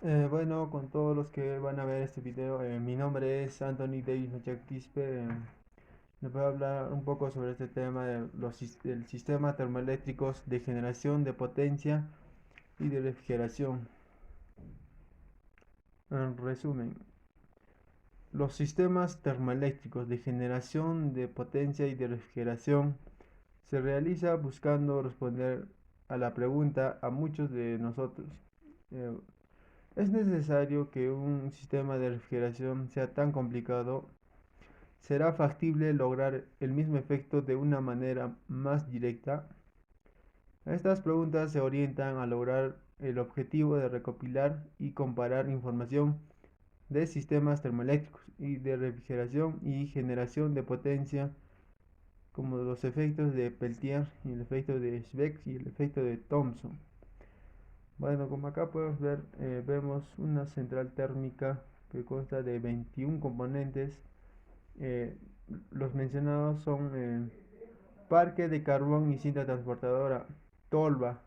Bueno, con todos los que van a ver este video, mi nombre es Anthony Davis Machac Quispe. Les voy a hablar un poco sobre este tema del sistema termoeléctricos de generación de potencia y de refrigeración. En resumen, los sistemas termoeléctricos de generación de potencia y de refrigeración se realiza buscando responder a la pregunta a muchos de nosotros. Eh, ¿Es necesario que un sistema de refrigeración sea tan complicado? ¿Será factible lograr el mismo efecto de una manera más directa? Estas preguntas se orientan a lograr el objetivo de recopilar y comparar información de sistemas termoeléctricos y de refrigeración y generación de potencia, como los efectos de Peltier y el efecto de Schweck y el efecto de Thomson. Bueno, como acá podemos ver, vemos una central térmica que consta de 21 componentes. Eh, los mencionados son parque de carbón y cinta transportadora, tolva,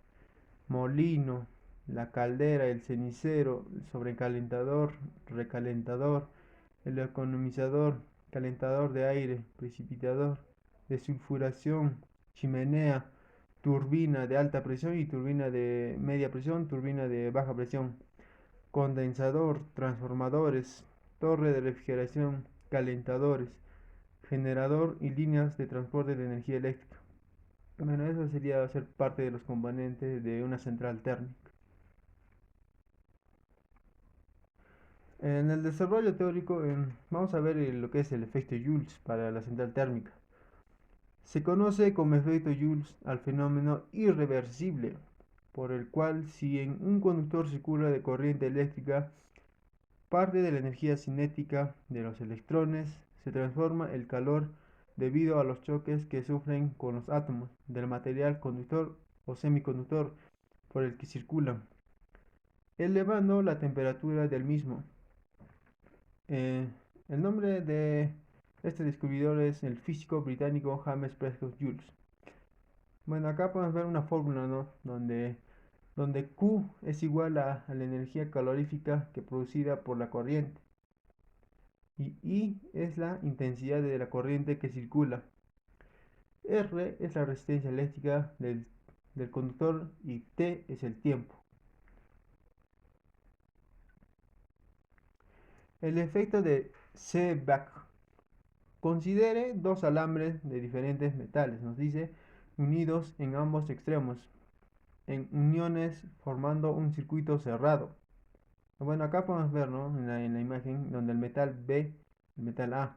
molino, la caldera, el cenicero, el sobrecalentador, recalentador, el economizador, calentador de aire, precipitador, desulfuración, chimenea, turbina de alta presión y turbina de media presión, turbina de baja presión, condensador, transformadores, torre de refrigeración, calentadores, generador y líneas de transporte de energía eléctrica. Bueno, eso sería ser parte de los componentes de una central térmica. En el desarrollo teórico, vamos a ver lo que es el efecto Joule para la central térmica. Se conoce como efecto Joule al fenómeno irreversible, por el cual si en un conductor circula de corriente eléctrica, parte de la energía cinética de los electrones se transforma en calor debido a los choques que sufren con los átomos del material conductor o semiconductor por el que circulan, elevando la temperatura del mismo. Eh, el nombre de este descubridor es el físico británico James Prescott Joule. Bueno, acá podemos ver una fórmula, ¿no? Donde Q es igual a la energía calorífica que producida por la corriente y I es la intensidad de la corriente que circula. R es la resistencia eléctrica del conductor y T es el tiempo. El efecto de Seebeck. Considere dos alambres de diferentes metales, nos dice, unidos en ambos extremos, en uniones formando un circuito cerrado. Bueno, acá podemos ver, ¿no? En la imagen donde el metal B, el metal A.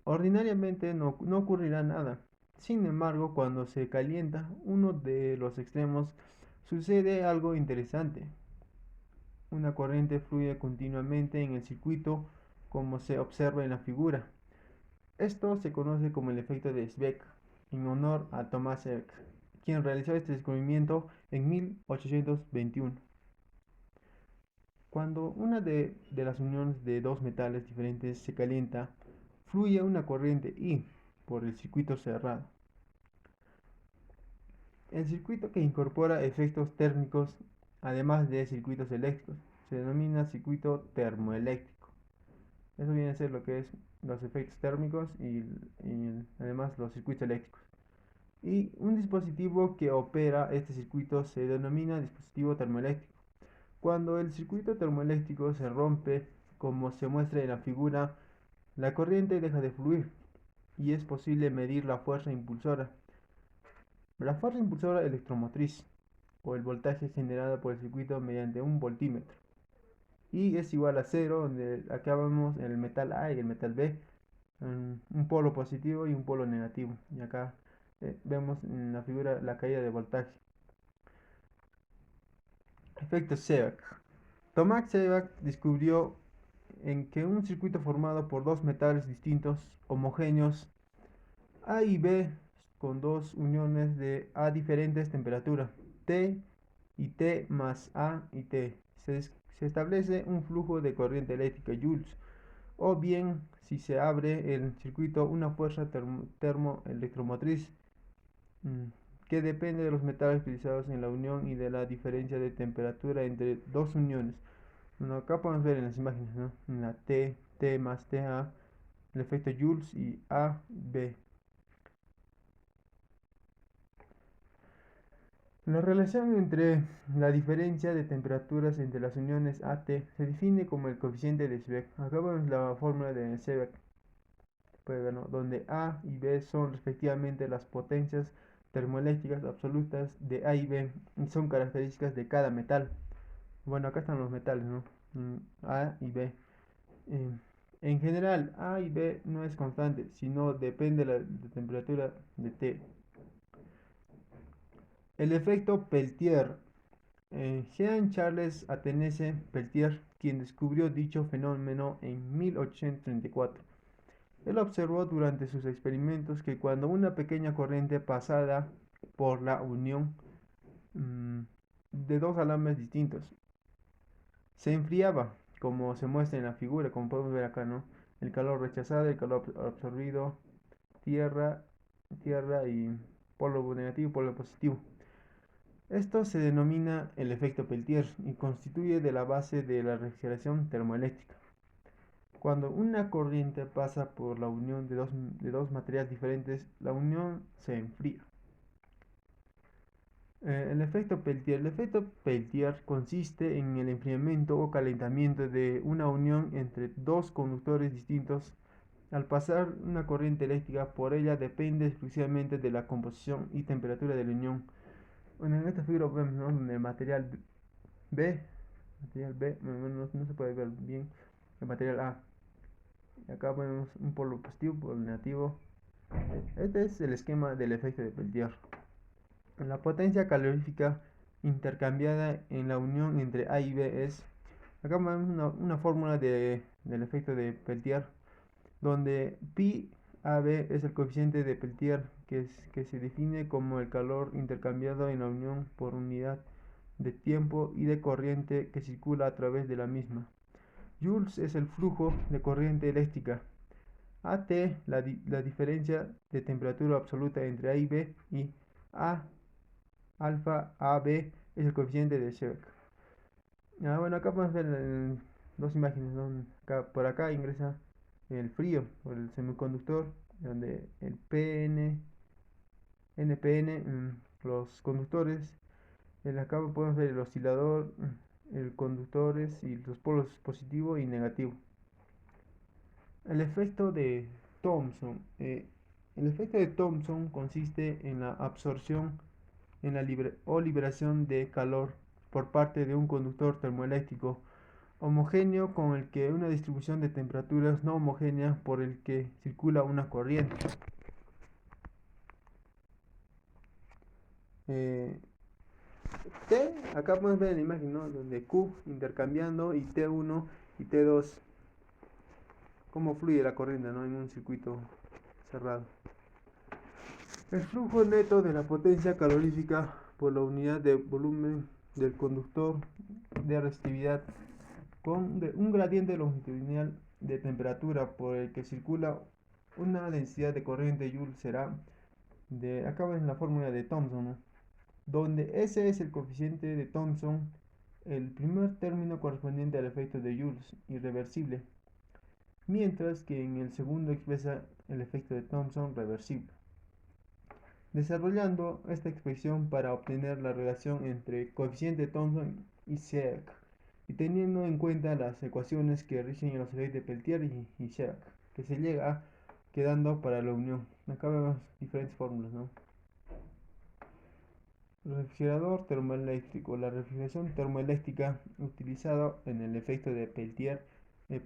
Ordinariamente no ocurrirá nada. Sin embargo, cuando se calienta uno de los extremos, sucede algo interesante. Una corriente fluye continuamente en el circuito, como se observa en la figura. Esto se conoce como el efecto de Seebeck, en honor a Thomas Seebeck, quien realizó este descubrimiento en 1821. Cuando una de las uniones de dos metales diferentes se calienta, fluye una corriente I por el circuito cerrado. El circuito que incorpora efectos térmicos, además de circuitos eléctricos, se denomina circuito termoeléctrico. Eso viene a ser lo que es los efectos térmicos y además los circuitos eléctricos. Y un dispositivo que opera este circuito se denomina dispositivo termoeléctrico. Cuando el circuito termoeléctrico se rompe, como se muestra en la figura, la corriente deja de fluir y es posible medir la fuerza impulsora. La fuerza impulsora electromotriz o el voltaje generado por el circuito mediante un voltímetro. Y es igual a cero, donde acá vemos el metal A y el metal B, un polo positivo y un polo negativo. Y acá vemos en la figura la caída de voltaje. Efecto Seebeck. Thomas Seebeck descubrió en que un circuito formado por dos metales distintos, homogéneos, A y B, con dos uniones a diferentes temperaturas, T y T más A y T, se establece un flujo de corriente eléctrica Joules, o bien, si se abre el circuito, una fuerza termoelectromotriz que depende de los metales utilizados en la unión y de la diferencia de temperatura entre dos uniones. Bueno, acá podemos ver en las imágenes, ¿no? En la T más TA, el efecto Joule y AB. La relación entre la diferencia de temperaturas entre las uniones AT se define como el coeficiente de Seebeck. Acá vemos la fórmula de Seebeck, puede ver, ¿no? Donde A y B son respectivamente las potencias termoeléctricas absolutas de A y B y son características de cada metal. Bueno, acá están los metales, ¿no? A y B. Eh, en general, A y B no es constante, sino depende de la temperatura de T. El efecto Peltier. Jean-Charles Athanase Peltier, quien descubrió dicho fenómeno en 1834. Él observó durante sus experimentos que cuando una pequeña corriente pasada por la unión de dos alambres distintos se enfriaba, como se muestra en la figura, como podemos ver acá, ¿no? El calor rechazado, el calor absorbido, tierra, tierra y polo negativo y polo positivo. Esto se denomina el efecto Peltier y constituye de la base de la refrigeración termoeléctrica. Cuando una corriente pasa por la unión de dos materiales diferentes, la unión se enfría. El efecto Peltier. El efecto Peltier consiste en el enfriamiento o calentamiento de una unión entre dos conductores distintos. Al pasar una corriente eléctrica por ella depende exclusivamente de la composición y temperatura de la unión. Bueno, en esta figura vemos, ¿no? Donde el material B no se puede ver bien el material A. Y acá vemos un polo positivo, polo negativo. Este es el esquema del efecto de Peltier. La potencia calorífica intercambiada en la unión entre A y B es, acá vemos una fórmula del efecto de Peltier, donde pi AB es el coeficiente de Peltier, que se define como el calor intercambiado en la unión por unidad de tiempo y de corriente que circula a través de la misma. Joules es el flujo de corriente eléctrica. AT, la diferencia de temperatura absoluta entre A y B, y A alfa AB es el coeficiente de Seebeck. Bueno, acá podemos ver dos imágenes, ¿no? Por acá ingresa el frío por el semiconductor, donde el PN, NPN, los conductores. Acá podemos ver el oscilador, el conductores y los polos positivo y negativo. El efecto de Thomson. El efecto de Thomson consiste en la absorción o liberación de calor por parte de un conductor termoeléctrico homogéneo con el que una distribución de temperaturas no homogénea por el que circula una corriente. Eh, T, acá podemos ver en la imagen, ¿no? Donde Q intercambiando y T1 y T2, cómo fluye la corriente, ¿no? En un circuito cerrado. El flujo neto de la potencia calorífica por la unidad de volumen del conductor de resistividad con un gradiente longitudinal de temperatura por el que circula una densidad de corriente Joule será acá ven la fórmula de Thomson, ¿no? Donde ese es el coeficiente de Thomson, el primer término correspondiente al efecto de Joule irreversible, mientras que en el segundo expresa el efecto de Thomson reversible. Desarrollando esta expresión para obtener la relación entre coeficiente de Thomson y Seebeck, y teniendo en cuenta las ecuaciones que rigen los efectos de Peltier y Seebeck, que se llega quedando para la unión. Acá vemos diferentes fórmulas, ¿no? Refrigerador termoeléctrico. La refrigeración termoeléctrica utilizada en el efecto de Peltier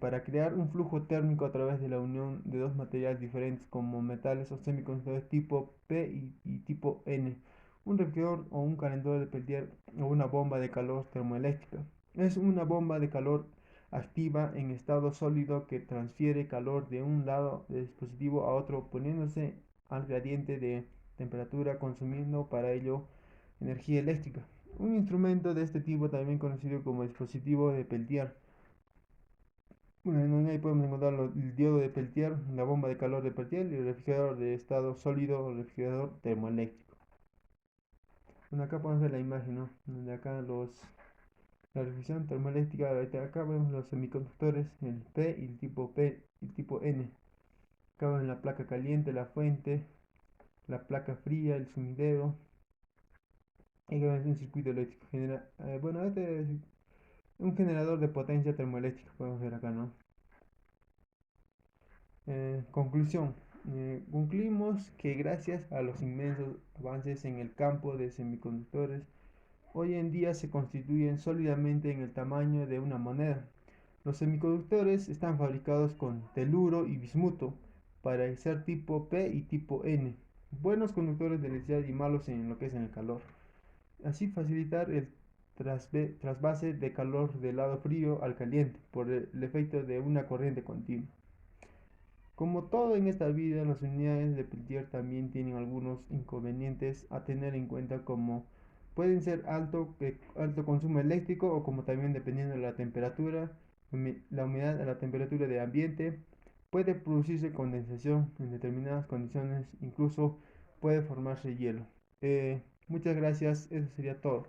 para crear un flujo térmico a través de la unión de dos materiales diferentes como metales o semiconductores tipo P y tipo N. Un refrigerador o un calentador de Peltier o una bomba de calor termoeléctrica. Es una bomba de calor activa en estado sólido que transfiere calor de un lado del dispositivo a otro poniéndose al gradiente de temperatura consumiendo para ello energía eléctrica. Un instrumento de este tipo también conocido como dispositivo de Peltier. Bueno, ahí podemos encontrar el diodo de Peltier, la bomba de calor de Peltier y el refrigerador de estado sólido o refrigerador termoeléctrico. Bueno, acá podemos ver la imagen, ¿no? Donde acá la reflexión termoeléctrica, ahorita acá vemos los semiconductores, el P y el tipo P y el tipo N. Acá vemos la placa caliente, la fuente, la placa fría, el sumidero. Y acá vemos un circuito eléctrico. Bueno, este es un generador de potencia termoeléctrica, podemos ver acá, ¿no? Conclusión. Concluimos que gracias a los inmensos avances en el campo de semiconductores, hoy en día se constituyen sólidamente en el tamaño de una moneda. Los semiconductores están fabricados con teluro y bismuto para ser tipo P y tipo N, buenos conductores de electricidad y malos en lo que es en el calor. Así facilitar el trasvase de calor del lado frío al caliente por el efecto de una corriente continua. Como todo en esta vida, las unidades de Peltier también tienen algunos inconvenientes a tener en cuenta, como pueden ser alto consumo eléctrico, o como también dependiendo de la temperatura, la humedad a la temperatura de ambiente, puede producirse condensación en determinadas condiciones, incluso puede formarse hielo. Muchas gracias, eso sería todo.